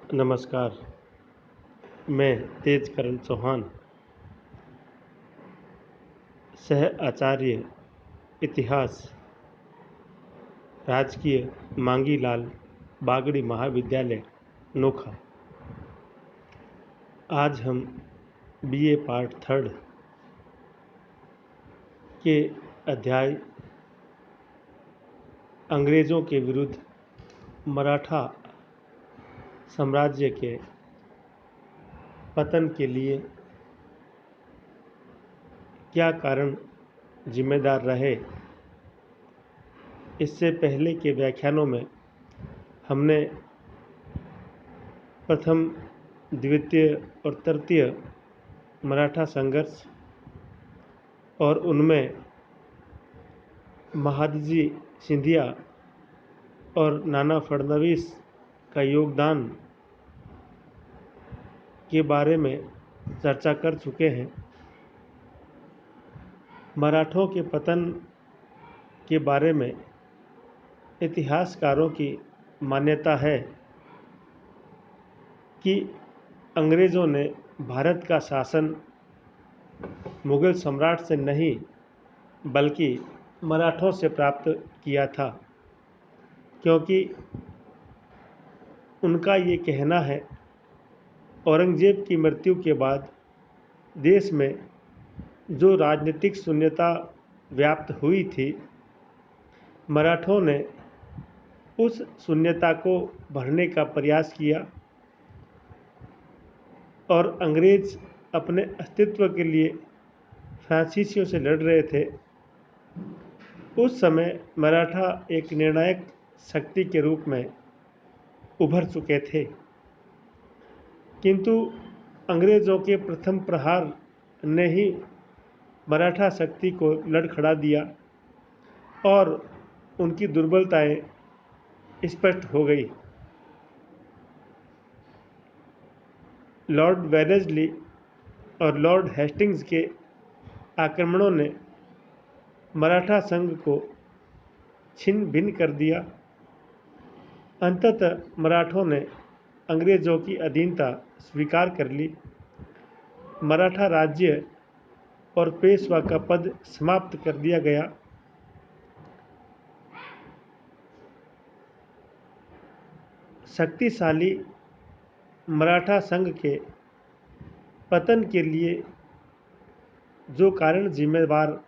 नमस्कार। मैं तेजकरण चौहान, सह आचार्य इतिहास, राजकीय मांगीलाल बागड़ी महाविद्यालय, नोखा। आज हम बीए पार्ट 3 के अध्याय अंग्रेज़ों के विरुद्ध मराठा साम्राज्य के पतन के लिए क्या कारण जिम्मेदार रहे। इससे पहले के व्याख्यानों में हमने प्रथम, द्वितीय और तृतीय मराठा संघर्ष और उनमें महादजी सिंधिया और नाना फडणवीस का योगदान के बारे में चर्चा कर चुके हैं। मराठों के पतन के बारे में इतिहासकारों की मान्यता है कि अंग्रेज़ों ने भारत का शासन मुग़ल सम्राट से नहीं बल्कि मराठों से प्राप्त किया था, क्योंकि उनका ये कहना है औरंगज़ेब की मृत्यु के बाद देश में जो राजनीतिक शून्यता व्याप्त हुई थी, मराठों ने उस शून्यता को भरने का प्रयास किया और अंग्रेज़ अपने अस्तित्व के लिए फ्रांसीसियों से लड़ रहे थे। उस समय मराठा एक निर्णायक शक्ति के रूप में उभर चुके थे, किंतु अंग्रेज़ों के प्रथम प्रहार ने ही मराठा शक्ति को लड़खड़ा दिया और उनकी दुर्बलताएं स्पष्ट हो गई। लॉर्ड वेलेस्ली और लॉर्ड हेस्टिंग्स के आक्रमणों ने मराठा संघ को छिन्न भिन्न कर दिया। अंततः मराठों ने अंग्रेज़ों की अधीनता स्वीकार कर ली। मराठा राज्य और पेशवा का पद समाप्त कर दिया गया। शक्तिशाली मराठा संघ के पतन के लिए जो कारण जिम्मेदार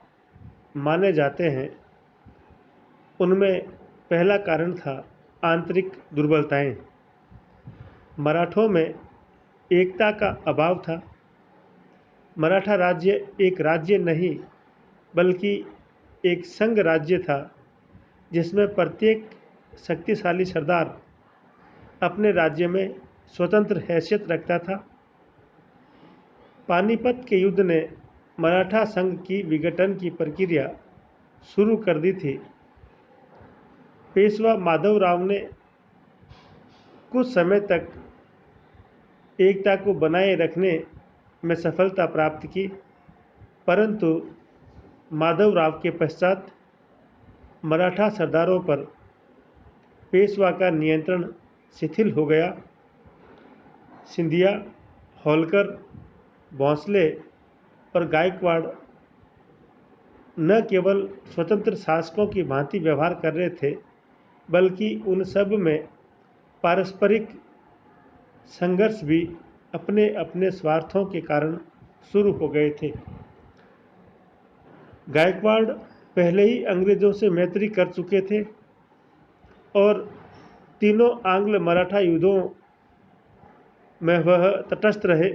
माने जाते हैं, उनमें पहला कारण था आंतरिक दुर्बलताएं। मराठों में एकता का अभाव था। मराठा राज्य एक राज्य नहीं बल्कि एक संघ राज्य था, जिसमें प्रत्येक शक्तिशाली सरदार अपने राज्य में स्वतंत्र हैसियत रखता था। पानीपत के युद्ध ने मराठा संघ की विघटन की प्रक्रिया शुरू कर दी थी। पेशवा माधवराव ने कुछ समय तक एकता को बनाए रखने में सफलता प्राप्त की, परंतु माधवराव के पश्चात मराठा सरदारों पर पेशवा का नियंत्रण शिथिल हो गया। सिंधिया, होलकर, भोंसले और गायकवाड़ न केवल स्वतंत्र शासकों की भांति व्यवहार कर रहे थे, बल्कि उन सब में पारस्परिक संघर्ष भी अपने अपने स्वार्थों के कारण शुरू हो गए थे। गायकवाड़ पहले ही अंग्रेज़ों से मैत्री कर चुके थे और तीनों आंग्ल मराठा युद्धों में वह तटस्थ रहे।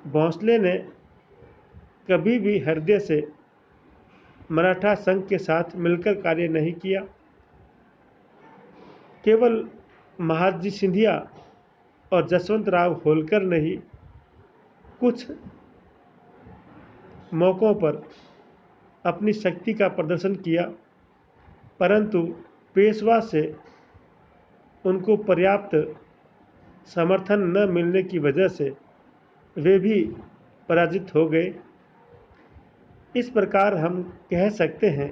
भोंसले ने कभी भी हृदय से मराठा संघ के साथ मिलकर कार्य नहीं किया। केवल महादजी सिंधिया और जसवंतराव होलकर ने ही कुछ मौक़ों पर अपनी शक्ति का प्रदर्शन किया, परंतु पेशवा से उनको पर्याप्त समर्थन न मिलने की वजह से वे भी पराजित हो गए। इस प्रकार हम कह सकते हैं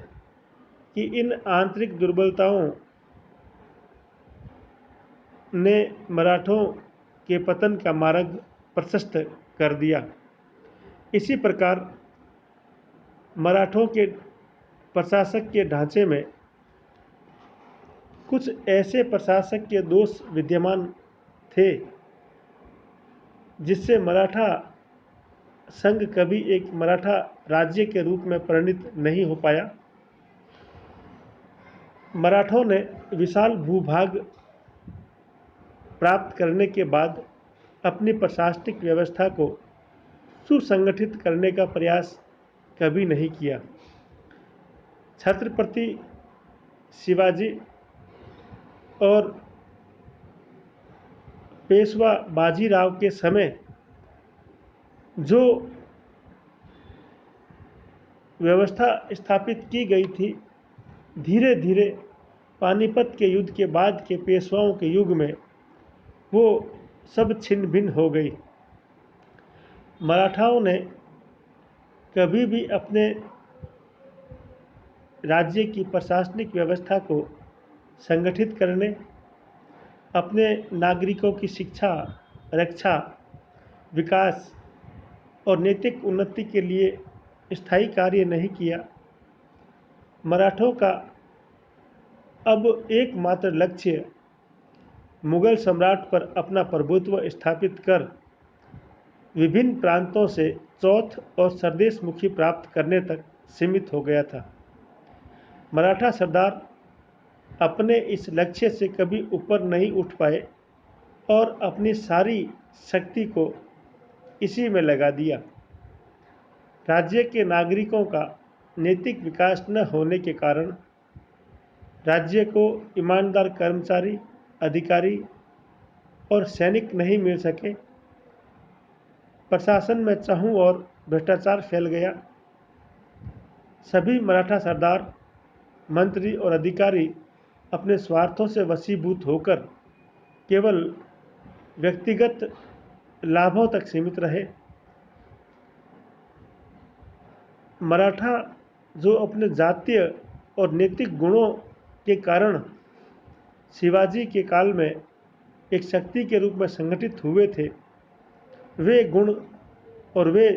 कि इन आंतरिक दुर्बलताओं ने मराठों के पतन का मार्ग प्रशस्त कर दिया। इसी प्रकार मराठों के प्रशासक के ढांचे में कुछ ऐसे प्रशासक के दोष विद्यमान थे जिससे मराठा संघ कभी एक मराठा राज्य के रूप में परिणित नहीं हो पाया। मराठों ने विशाल भूभाग प्राप्त करने के बाद अपनी प्रशासनिक व्यवस्था को सुसंगठित करने का प्रयास कभी नहीं किया। छत्रपति शिवाजी और पेशवा बाजीराव के समय जो व्यवस्था स्थापित की गई थी, धीरे धीरे पानीपत के युद्ध के बाद के पेशवाओं के युग में वो सब छिन्न भिन्न हो गई। मराठाओं ने कभी भी अपने राज्य की प्रशासनिक व्यवस्था को संगठित करने, अपने नागरिकों की शिक्षा, रक्षा, विकास और नैतिक उन्नति के लिए स्थायी कार्य नहीं किया। मराठों का अब एकमात्र लक्ष्य मुगल सम्राट पर अपना प्रभुत्व स्थापित कर विभिन्न प्रांतों से चौथ और सरदेश मुखी प्राप्त करने तक सीमित हो गया था। मराठा सरदार अपने इस लक्ष्य से कभी ऊपर नहीं उठ पाए और अपनी सारी शक्ति को इसी में लगा दिया। राज्य के नागरिकों का नैतिक विकास न होने के कारण राज्य को ईमानदार कर्मचारी, अधिकारी और सैनिक नहीं मिल सके। प्रशासन में चाहूँ और भ्रष्टाचार फैल गया। सभी मराठा सरदार, मंत्री और अधिकारी अपने स्वार्थों से वशीभूत होकर केवल व्यक्तिगत लाभों तक सीमित रहे। मराठा जो अपने जातीय और नैतिक गुणों के कारण शिवाजी के काल में एक शक्ति के रूप में संगठित हुए थे, वे गुण और वे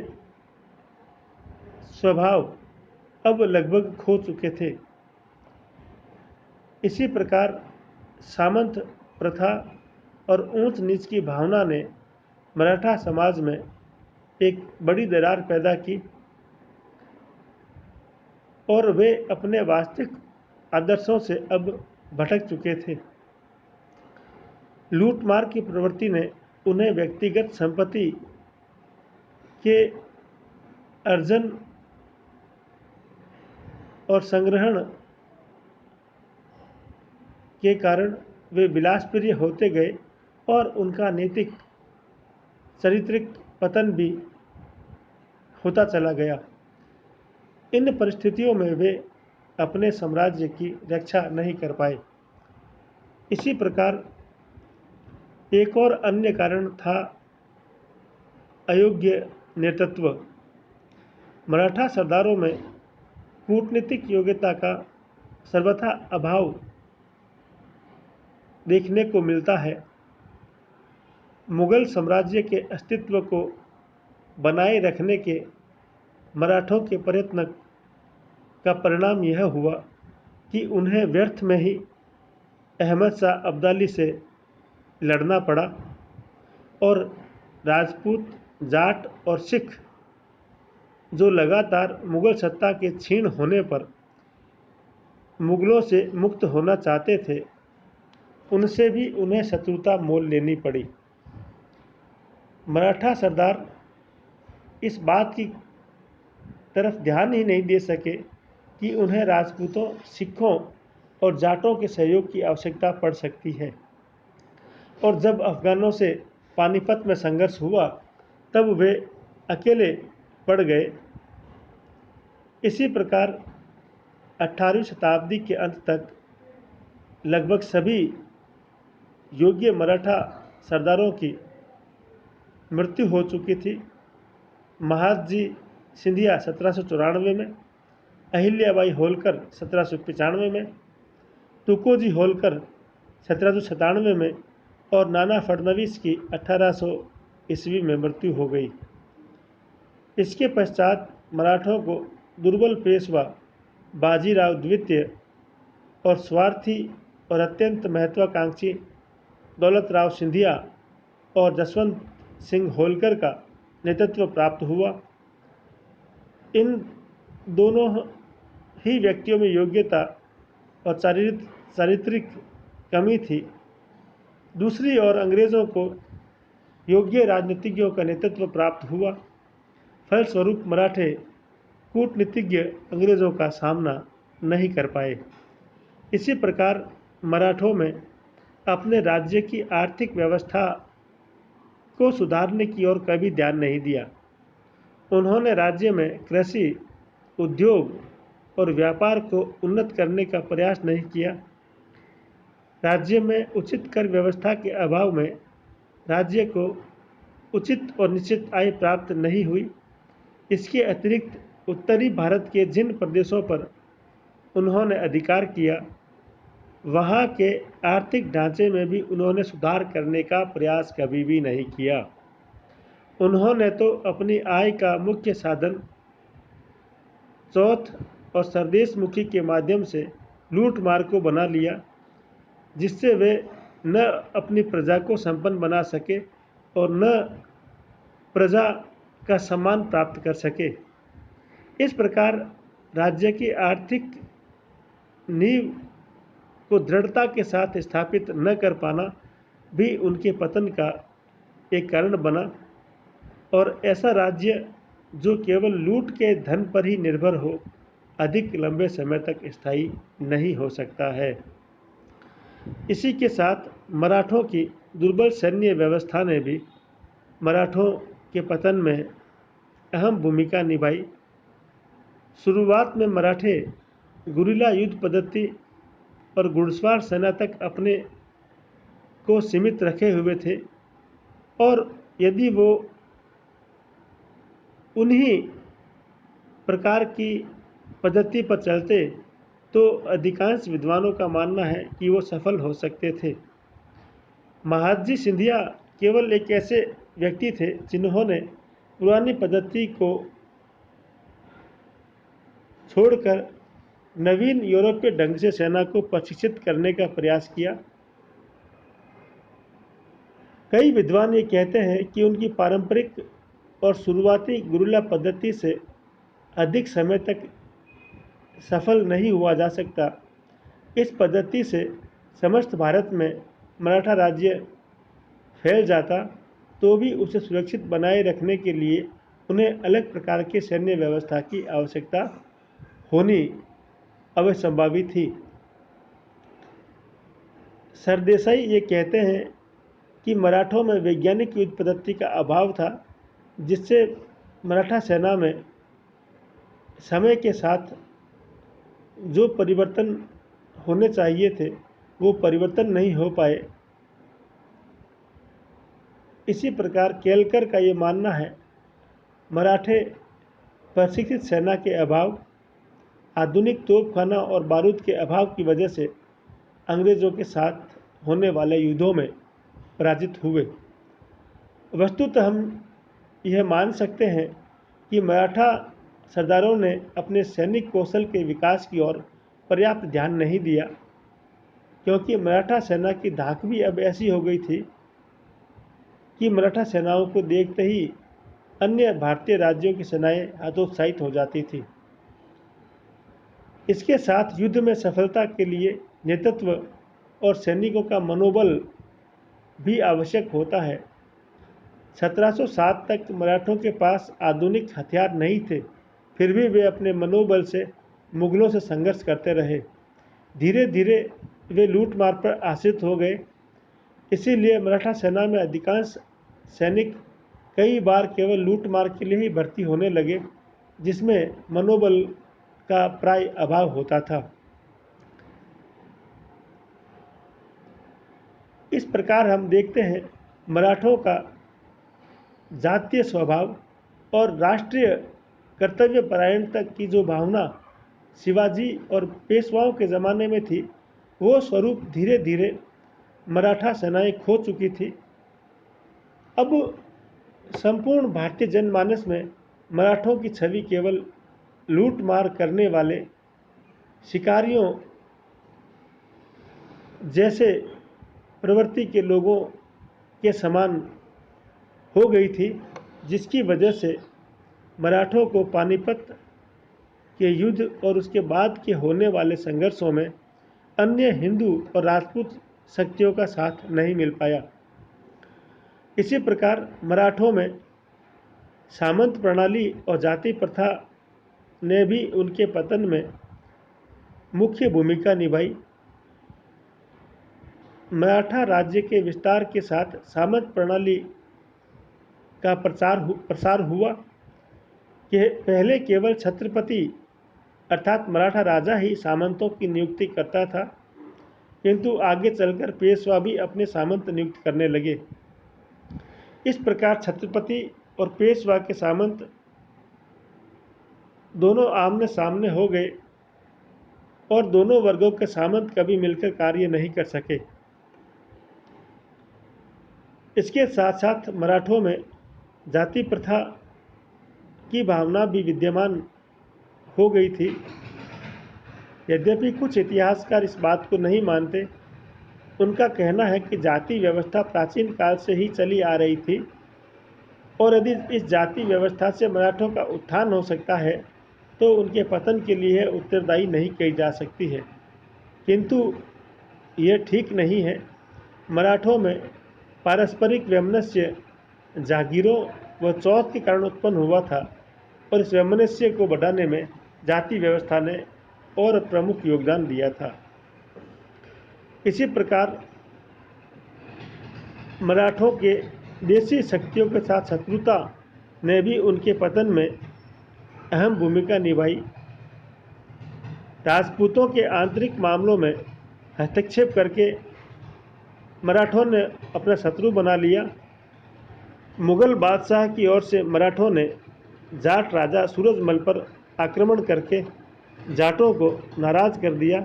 स्वभाव अब लगभग खो चुके थे। इसी प्रकार सामंत प्रथा और ऊंच नीच की भावना ने मराठा समाज में एक बड़ी दरार पैदा की और वे अपने वास्तविक आदर्शों से अब भटक चुके थे। लूटमार की प्रवृत्ति ने उन्हें व्यक्तिगत संपत्ति के अर्जन और संग्रहण के कारण वे विलासप्रिय होते गए और उनका नैतिक चारित्रिक पतन भी होता चला गया। इन परिस्थितियों में वे अपने साम्राज्य की रक्षा नहीं कर पाए। इसी प्रकार एक और अन्य कारण था अयोग्य नेतृत्व। मराठा सरदारों में कूटनीतिक योग्यता का सर्वथा अभाव देखने को मिलता है। मुगल साम्राज्य के अस्तित्व को बनाए रखने के मराठों के प्रयत्न का परिणाम यह हुआ कि उन्हें व्यर्थ में ही अहमद शाह अब्दाली से लड़ना पड़ा और राजपूत, जाट और सिख जो लगातार मुगल सत्ता के क्षीण होने पर मुगलों से मुक्त होना चाहते थे, उनसे भी उन्हें शत्रुता मोल लेनी पड़ी। मराठा सरदार इस बात की तरफ ध्यान ही नहीं दे सके कि उन्हें राजपूतों, सिखों और जाटों के सहयोग की आवश्यकता पड़ सकती है। और जब अफगानों से पानीपत में संघर्ष हुआ तब वे अकेले पड़ गए। इसी प्रकार 18वीं शताब्दी के अंत तक लगभग सभी योग्य मराठा सरदारों की मृत्यु हो चुकी थी। महादजी सिंधिया 1794 में, अहिल्याबाई होलकर 1795 में, तुकोजी होलकर 1797 में और नाना फडणवीस की 1800 ईस्वी में मृत्यु हो गई। इसके पश्चात मराठों को दुर्बल पेशवा बाजीराव द्वितीय और स्वार्थी और अत्यंत महत्वाकांक्षी दौलतराव सिंधिया और जसवंत सिंह होलकर का नेतृत्व प्राप्त हुआ। इन दोनों ही व्यक्तियों में योग्यता और चारित्रिक कमी थी। दूसरी ओर अंग्रेज़ों को योग्य राजनीतिज्ञों का नेतृत्व प्राप्त हुआ। फलस्वरूप मराठे कूटनीतिज्ञ अंग्रेज़ों का सामना नहीं कर पाए। इसी प्रकार मराठों में अपने राज्य की आर्थिक व्यवस्था को सुधारने की ओर कभी ध्यान नहीं दिया। उन्होंने राज्य में कृषि, उद्योग और व्यापार को उन्नत करने का प्रयास नहीं किया। राज्य में उचित कर व्यवस्था के अभाव में राज्य को उचित और निश्चित आय प्राप्त नहीं हुई। इसके अतिरिक्त उत्तरी भारत के जिन प्रदेशों पर उन्होंने अधिकार किया, वहाँ के आर्थिक ढांचे में भी उन्होंने सुधार करने का प्रयास कभी भी नहीं किया। उन्होंने तो अपनी आय का मुख्य साधन चौथ और सरदेशमुखी के माध्यम से लूट मार को बना लिया, जिससे वे न अपनी प्रजा को संपन्न बना सके और न प्रजा का सम्मान प्राप्त कर सके। इस प्रकार राज्य की आर्थिक नींव को दृढ़ता के साथ स्थापित न कर पाना भी उनके पतन का एक कारण बना, और ऐसा राज्य जो केवल लूट के धन पर ही निर्भर हो, अधिक लंबे समय तक स्थायी नहीं हो सकता है। इसी के साथ मराठों की दुर्बल सैन्य व्यवस्था ने भी मराठों के पतन में अहम भूमिका निभाई। शुरुआत में मराठे गुरिल्ला युद्ध पद्धति और घुड़सवार सेना तक अपने को सीमित रखे हुए थे, और यदि वो उन्हीं प्रकार की पद्धति पर चलते तो अधिकांश विद्वानों का मानना है कि वो सफल हो सकते थे। महादजी सिंधिया केवल एक ऐसे व्यक्ति थे जिन्होंने पुरानी पद्धति को छोड़कर नवीन यूरोपीय ढंग से सेना को प्रशिक्षित करने का प्रयास किया। कई विद्वान ये कहते हैं कि उनकी पारंपरिक और शुरुआती गुरिल्ला पद्धति से अधिक समय तक सफल नहीं हुआ जा सकता। इस पद्धति से समस्त भारत में मराठा राज्य फैल जाता तो भी उसे सुरक्षित बनाए रखने के लिए उन्हें अलग प्रकार के सैन्य व्यवस्था की आवश्यकता होनी अवश्यंभावी थी। सरदेसाई ये कहते हैं कि मराठों में वैज्ञानिक युद्ध पद्धति का अभाव था, जिससे मराठा सेना में समय के साथ जो परिवर्तन होने चाहिए थे वो परिवर्तन नहीं हो पाए। इसी प्रकार केलकर का ये मानना है, मराठे प्रशिक्षित सेना के अभाव, आधुनिक तोपखाना और बारूद के अभाव की वजह से अंग्रेज़ों के साथ होने वाले युद्धों में पराजित हुए। वस्तुतः हम यह मान सकते हैं कि मराठा सरदारों ने अपने सैनिक कौशल के विकास की ओर पर्याप्त ध्यान नहीं दिया, क्योंकि मराठा सेना की धाक भी अब ऐसी हो गई थी कि मराठा सेनाओं को देखते ही अन्य भारतीय राज्यों की सेनाएं हतोत्साहित हो जाती थी। इसके साथ युद्ध में सफलता के लिए नेतृत्व और सैनिकों का मनोबल भी आवश्यक होता है। 1707 तक मराठों के पास आधुनिक हथियार नहीं थे, फिर भी वे अपने मनोबल से मुगलों से संघर्ष करते रहे। धीरे धीरे वे लूटमार पर आश्रित हो गए। इसीलिए मराठा सेना में अधिकांश सैनिक कई बार केवल लूटमार के लिए ही भर्ती होने लगे, जिसमें मनोबल का प्राय अभाव होता था। इस प्रकार हम देखते हैं मराठों का जातीय स्वभाव और राष्ट्रीय कर्तव्य परायणता की जो भावना शिवाजी और पेशवाओं के ज़माने में थी, वो स्वरूप धीरे धीरे मराठा सेनाएं खो चुकी थी। अब संपूर्ण भारतीय जनमानस में मराठों की छवि केवल लूट मार करने वाले शिकारियों जैसे प्रवृत्ति के लोगों के समान हो गई थी, जिसकी वजह से मराठों को पानीपत के युद्ध और उसके बाद के होने वाले संघर्षों में अन्य हिंदू और राजपूत शक्तियों का साथ नहीं मिल पाया। इसी प्रकार मराठों में सामंत प्रणाली और जाति प्रथा ने भी उनके पतन में मुख्य भूमिका निभाई। मराठा राज्य के विस्तार के साथ सामंत प्रणाली का प्रसार हुआ कि पहले केवल छत्रपति अर्थात मराठा राजा ही सामंतों की नियुक्ति करता था, किंतु आगे चलकर पेशवा भी अपने सामंत नियुक्त करने लगे। इस प्रकार छत्रपति और पेशवा के सामंत दोनों आमने सामने हो गए और दोनों वर्गों के सामंत कभी मिलकर कार्य नहीं कर सके। इसके साथ साथ मराठों में जाति प्रथा की भावना भी विद्यमान हो गई थी। यद्यपि कुछ इतिहासकार इस बात को नहीं मानते। उनका कहना है कि जाति व्यवस्था प्राचीन काल से ही चली आ रही थी और यदि इस जाति व्यवस्था से मराठों का उत्थान हो सकता है तो उनके पतन के लिए उत्तरदायी नहीं कही जा सकती है, किंतु यह ठीक नहीं है। मराठों में पारस्परिक वैमनस्य जागीरों व चौथ के कारण उत्पन्न हुआ था और इस वैमनस्य को बढ़ाने में जाति व्यवस्था ने और प्रमुख योगदान दिया था। इसी प्रकार मराठों के देशी शक्तियों के साथ शत्रुता ने भी उनके पतन में अहम भूमिका निभाई। राजपूतों के आंतरिक मामलों में हस्तक्षेप करके मराठों ने अपना शत्रु बना लिया। मुगल बादशाह की ओर से मराठों ने जाट राजा सूरजमल पर आक्रमण करके जाटों को नाराज कर दिया।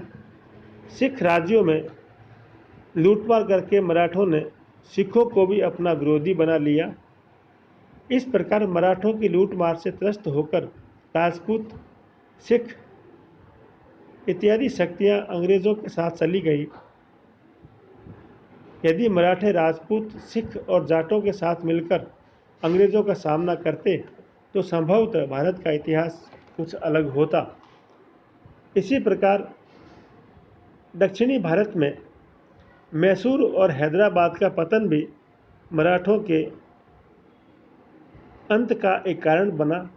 सिख राज्यों में लूटमार करके मराठों ने सिखों को भी अपना विरोधी बना लिया। इस प्रकार मराठों की लूटमार से त्रस्त होकर राजपूत, सिख इत्यादि शक्तियां अंग्रेजों के साथ चली गई। यदि मराठे राजपूत, सिख और जाटों के साथ मिलकर अंग्रेजों का सामना करते तो संभवतः भारत का इतिहास कुछ अलग होता। इसी प्रकार दक्षिणी भारत में मैसूर और हैदराबाद का पतन भी मराठों के अंत का एक कारण बना।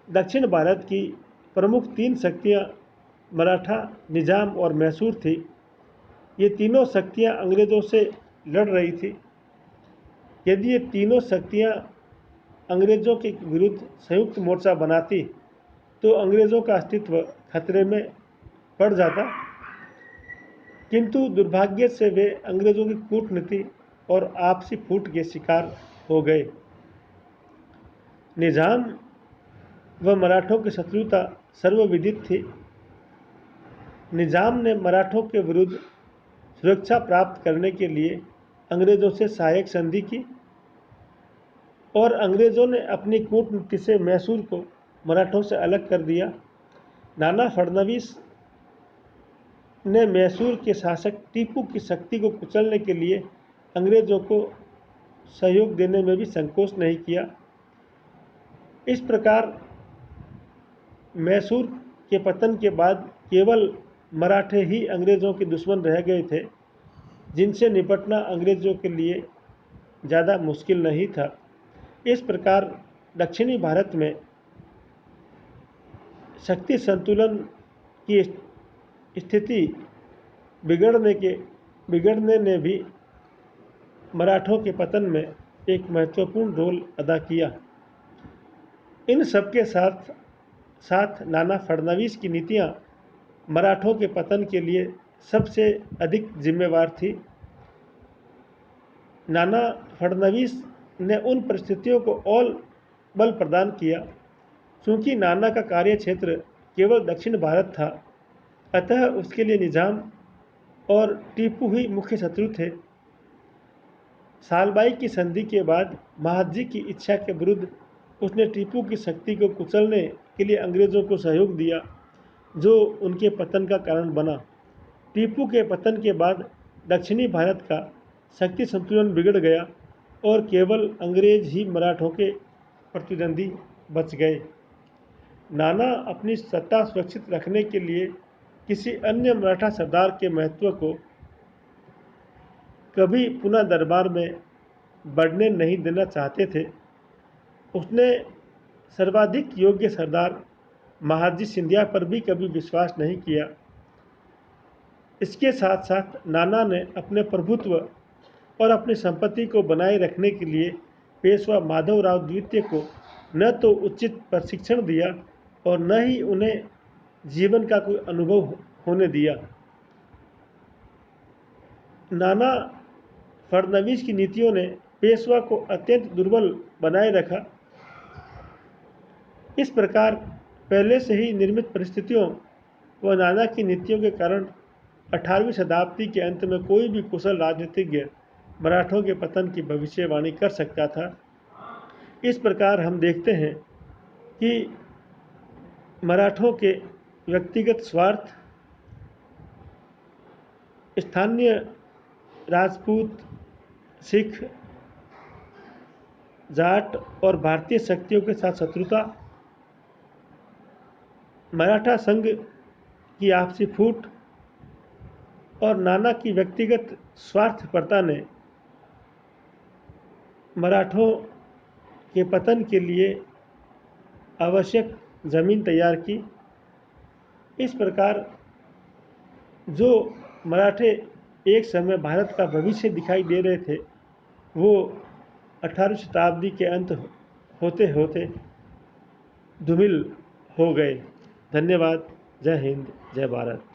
दक्षिण भारत की प्रमुख तीन शक्तियां मराठा, निजाम और मैसूर थी। ये तीनों शक्तियां अंग्रेज़ों से लड़ रही थी। यदि ये तीनों शक्तियां अंग्रेज़ों के विरुद्ध संयुक्त मोर्चा बनाती तो अंग्रेज़ों का अस्तित्व खतरे में पड़ जाता, किंतु दुर्भाग्य से वे अंग्रेज़ों की कूटनीति और आपसी फूट के शिकार हो गए। निजाम व मराठों की शत्रुता सर्वविदित थी। निजाम ने मराठों के विरुद्ध सुरक्षा प्राप्त करने के लिए अंग्रेज़ों से सहायक संधि की और अंग्रेज़ों ने अपनी कूटनीति से मैसूर को मराठों से अलग कर दिया। नाना फडणवीस ने मैसूर के शासक टीपू की शक्ति को कुचलने के लिए अंग्रेज़ों को सहयोग देने में भी संकोच नहीं किया। इस प्रकार मैसूर के पतन के बाद केवल मराठे ही अंग्रेज़ों के दुश्मन रह गए थे, जिनसे निपटना अंग्रेज़ों के लिए ज़्यादा मुश्किल नहीं था। इस प्रकार दक्षिणी भारत में शक्ति संतुलन की स्थिति बिगड़ने ने भी मराठों के पतन में एक महत्वपूर्ण रोल अदा किया। इन सबके साथ साथ नाना फडणवीस की नीतियां मराठों के पतन के लिए सबसे अधिक जिम्मेवार थी। नाना फडणवीस ने उन परिस्थितियों को और बल प्रदान किया। चूँकि नाना का कार्य क्षेत्र केवल दक्षिण भारत था, अतः उसके लिए निजाम और टीपू ही मुख्य शत्रु थे। सालबाई की संधि के बाद महादजी की इच्छा के विरुद्ध उसने टीपू की शक्ति को कुचलने के लिए अंग्रेज़ों को सहयोग दिया, जो उनके पतन का कारण बना। टीपू के पतन के बाद दक्षिणी भारत का शक्ति संतुलन बिगड़ गया और केवल अंग्रेज ही मराठों के प्रतिद्वंदी बच गए। नाना अपनी सत्ता सुरक्षित रखने के लिए किसी अन्य मराठा सरदार के महत्व को कभी पुनः दरबार में बढ़ने नहीं देना चाहते थे। उसने सर्वाधिक योग्य सरदार महादजी सिंधिया पर भी कभी विश्वास नहीं किया। इसके साथ साथ नाना ने अपने प्रभुत्व और अपनी संपत्ति को बनाए रखने के लिए पेशवा माधवराव द्वितीय को न तो उचित प्रशिक्षण दिया और न ही उन्हें जीवन का कोई अनुभव होने दिया। नाना फडणवीस की नीतियों ने पेशवा को अत्यंत दुर्बल बनाए रखा। इस प्रकार पहले से ही निर्मित परिस्थितियों व नाना की नीतियों के कारण 18वीं शताब्दी के अंत में कोई भी कुशल राजनीतिज्ञ मराठों के पतन की भविष्यवाणी कर सकता था। इस प्रकार हम देखते हैं कि मराठों के व्यक्तिगत स्वार्थ, स्थानीय राजपूत, सिख, जाट और भारतीय शक्तियों के साथ शत्रुता, मराठा संघ की आपसी फूट और नाना की व्यक्तिगत स्वार्थपरता ने मराठों के पतन के लिए आवश्यक जमीन तैयार की। इस प्रकार जो मराठे एक समय भारत का भविष्य दिखाई दे रहे थे, वो 18वीं शताब्दी के अंत होते होते धूमिल हो गए। धन्यवाद। जय हिंद, जय भारत।